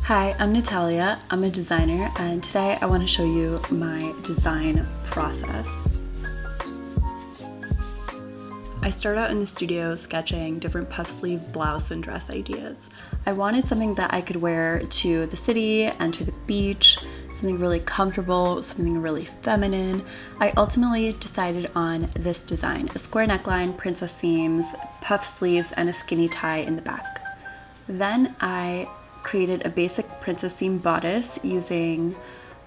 Hi, I'm Natalia. I'm a designer, and today I want to show you my design process. I start out in the studio sketching different puff sleeve blouse and dress ideas. I wanted something that I could wear to the city and to the beach, something really comfortable, something really feminine. I ultimately decided on this design: a square neckline, princess seams, puff sleeves, and a skinny tie in the back. Then I created a basic princess seam bodice using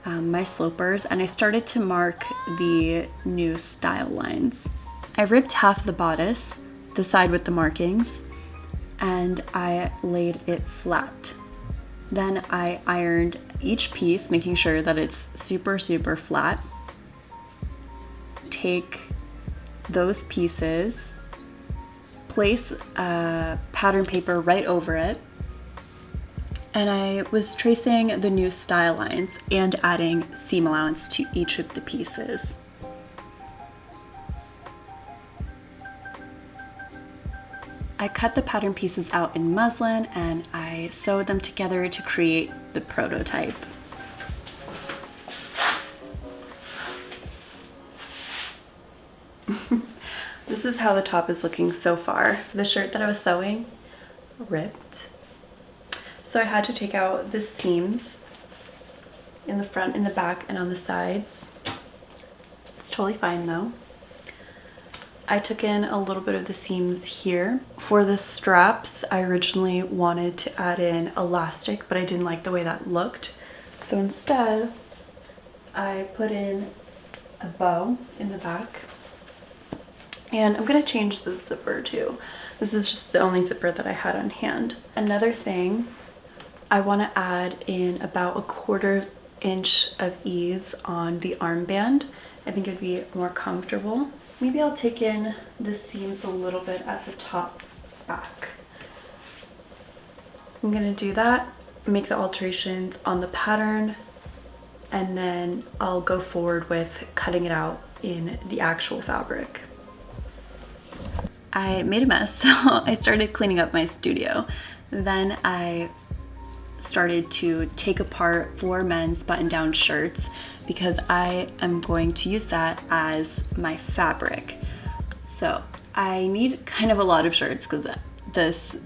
my slopers, and I started to mark the new style lines. I ripped half the bodice, the side with the markings, and I laid it flat. Then I ironed each piece, making sure that it's super flat. Take those pieces, place pattern paper right over it, and I was tracing the new style lines and adding seam allowance to each of the pieces. I cut the pattern pieces out in muslin and I sewed them together to create the prototype. This is how the top is looking so far. The shirt that I was sewing ripped. So I had to take out the seams in the front, in the back, and on the sides. It's totally fine though. I took in a little bit of the seams here. For the straps, I originally wanted to add in elastic, but I didn't like the way that looked. So instead, I put in a bow in the back. And I'm gonna change the zipper too. This is just the only zipper that I had on hand. Another thing, I wanna add in about 1/4 inch of ease on the armband. I think it'd be more comfortable. Maybe I'll take in the seams a little bit at the top back. I'm gonna do that, make the alterations on the pattern, and then I'll go forward with cutting it out in the actual fabric. I made a mess, so I started cleaning up my studio. Then I started to take apart 4 men's button-down shirts because I am going to use that as my fabric. So I need kind of a lot of shirts because this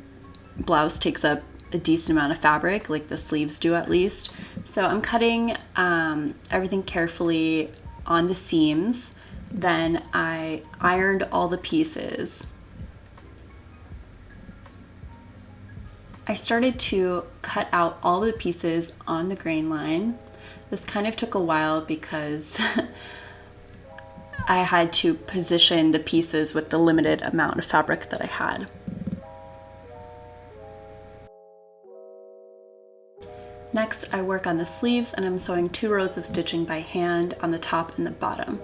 blouse takes up a decent amount of fabric, like the sleeves do at least. So I'm cutting everything carefully on the seams. Then I ironed all the pieces. I started to cut out all the pieces on the grain line. This kind of took a while because I had to position the pieces with the limited amount of fabric that I had. Next, I work on the sleeves and I'm sewing 2 rows of stitching by hand on the top and the bottom.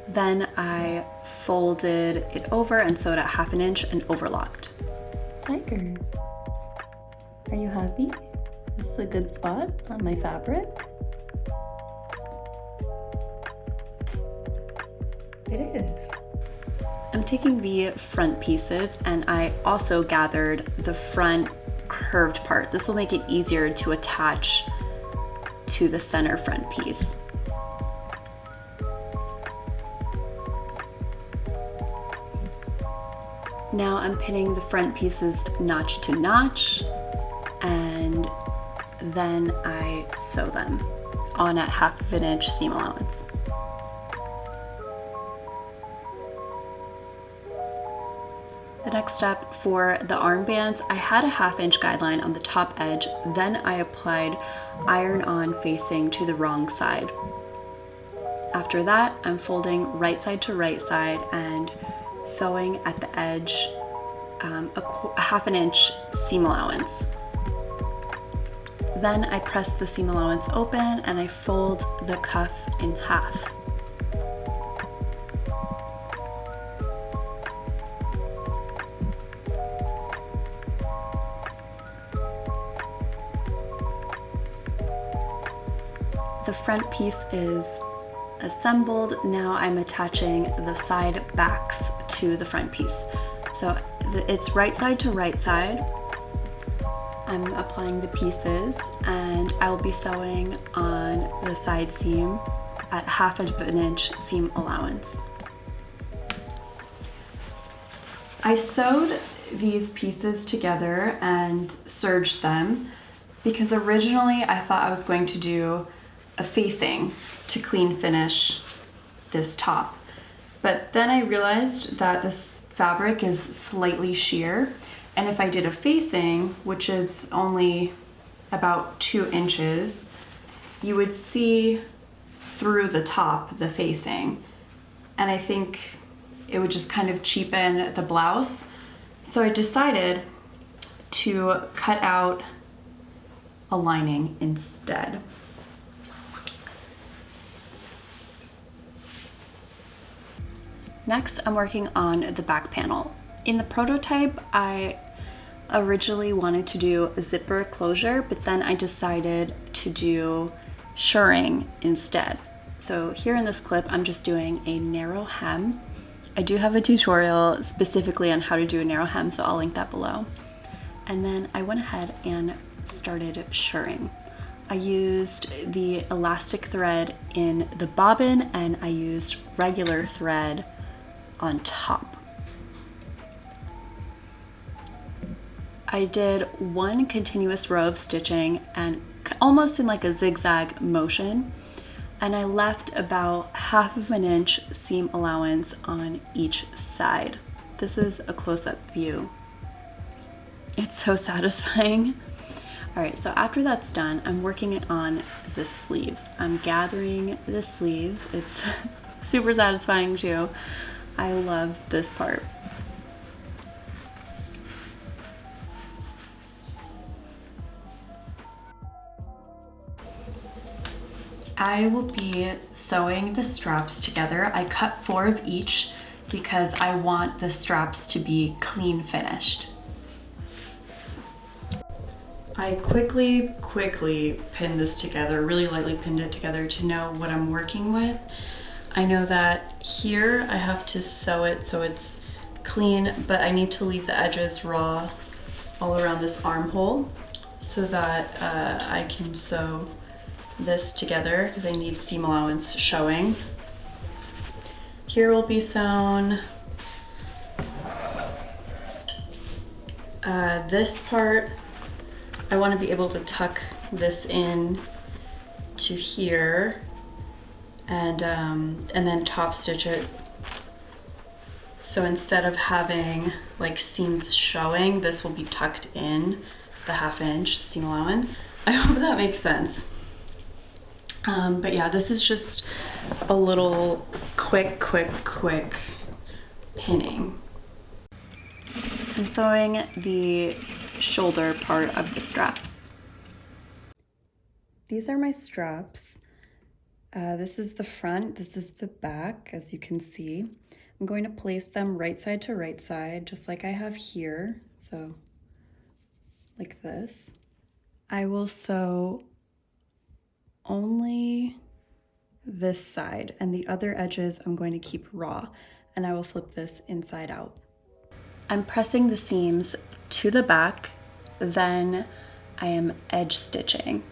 Then I folded it over and sewed at 1/2 inch and overlocked. Tiger, are you happy? This is a good spot on my fabric. It is. I'm taking the front pieces and I also gathered the front curved part. This will make it easier to attach to the center front piece. Now I'm pinning the front pieces notch to notch, and then I sew them on at 1/2 inch seam allowance. The next step for the armbands, I had a 1/2 inch guideline on the top edge, then I applied iron-on facing to the wrong side. After that, I'm folding right side to right side and sewing at the edge a 1/2 inch seam allowance. Then I press the seam allowance open and I fold the cuff in half. The front piece is assembled. Now I'm attaching the side backs to the front piece. So it's right side to right side. I'm applying the pieces and I will be sewing on the side seam at 1/2 inch seam allowance. I sewed these pieces together and serged them because originally I thought I was going to do a facing to clean finish this top. But then I realized that this fabric is slightly sheer, and if I did a facing, which is only about 2 inches, you would see through the top, the facing. And I think it would just kind of cheapen the blouse. So I decided to cut out a lining instead. Next, I'm working on the back panel. In the prototype, I originally wanted to do a zipper closure, but then I decided to do shirring instead. So here in this clip, I'm just doing a narrow hem. I do have a tutorial specifically on how to do a narrow hem, so I'll link that below. And then I went ahead and started shirring. I used the elastic thread in the bobbin, and I used regular thread on top. I did one continuous row of stitching and almost in like a zigzag motion, and I left about 1/2 inch seam allowance on each side. This is a close-up view. It's so satisfying. All right, so after that's done, I'm working on the sleeves. I'm gathering the sleeves. It's super satisfying too. I love this part. I will be sewing the straps together. I cut 4 of each because I want the straps to be clean finished. I quickly pinned this together, really lightly pinned it together to know what I'm working with. I know that here I have to sew it so it's clean, but I need to leave the edges raw all around this armhole so that I can sew this together because I need seam allowance showing. Here will be sewn. This part, I want to be able to tuck this in to here and then top stitch it. So instead of having like seams showing, this will be tucked in the 1/2 inch seam allowance. I hope that makes sense. But yeah, this is just a little quick pinning. I'm sewing the shoulder part of the straps. These are my straps. This is the front, this is the back, as you can see. I'm going to place them right side to right side, just like I have here, so like this. I will sew only this side, and the other edges I'm going to keep raw, and I will flip this inside out. I'm pressing the seams to the back, then I am edge stitching.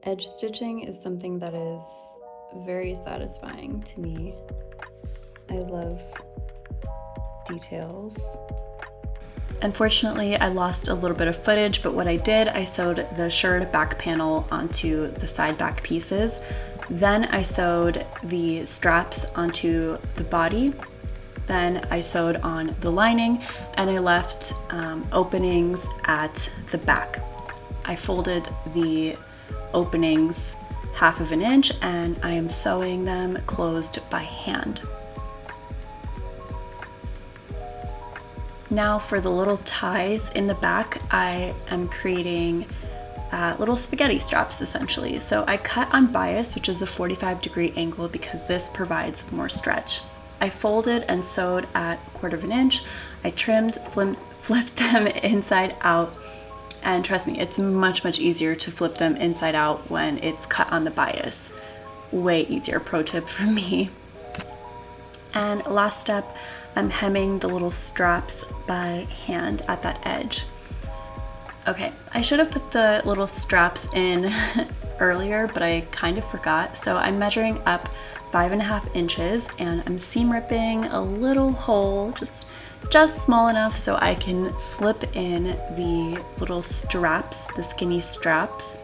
Edge stitching is something that is very satisfying to me. I love details. Unfortunately, I lost a little bit of footage, but what I did, I sewed the shirred back panel onto the side back pieces. Then I sewed the straps onto the body. Then I sewed on the lining, and I left openings at the back. I folded the openings 1/2 inch, and I am sewing them closed by hand. Now for the little ties in the back, I am creating little spaghetti straps essentially. So I cut on bias, which is a 45-degree angle, because this provides more stretch. I folded and sewed at 1/4 inch. I trimmed, flipped them inside out, and trust me, it's much easier to flip them inside out when it's cut on the bias. Way easier, pro tip for me. And last step, I'm hemming the little straps by hand at that edge. Okay, I should have put the little straps in earlier, but I kind of forgot. So I'm measuring up 5.5 inches and I'm seam ripping a little hole, just small enough so I can slip in the little straps, the skinny straps.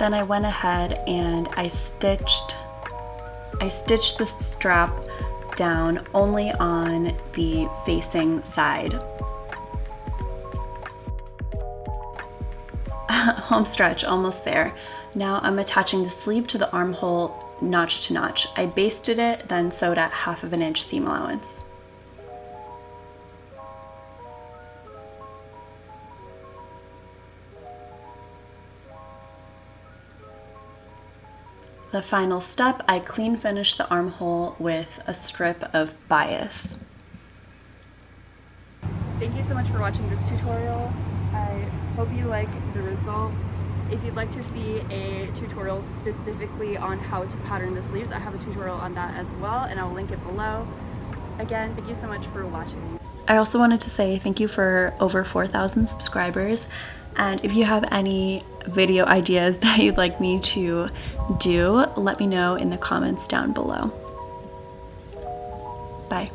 Then I went ahead and I stitched the strap down only on the facing side. Home stretch, almost there. Now I'm attaching the sleeve to the armhole notch to notch. I basted it, then sewed at 1/2 inch seam allowance. The final step, I clean finished the armhole with a strip of bias. Thank you so much for watching this tutorial. I hope you like the result. If you'd like to see a tutorial specifically on how to pattern the sleeves, I have a tutorial on that as well, and I'll link it below. Again, thank you so much for watching. I also wanted to say thank you for over 4,000 subscribers. And if you have any video ideas that you'd like me to do, let me know in the comments down below. Bye.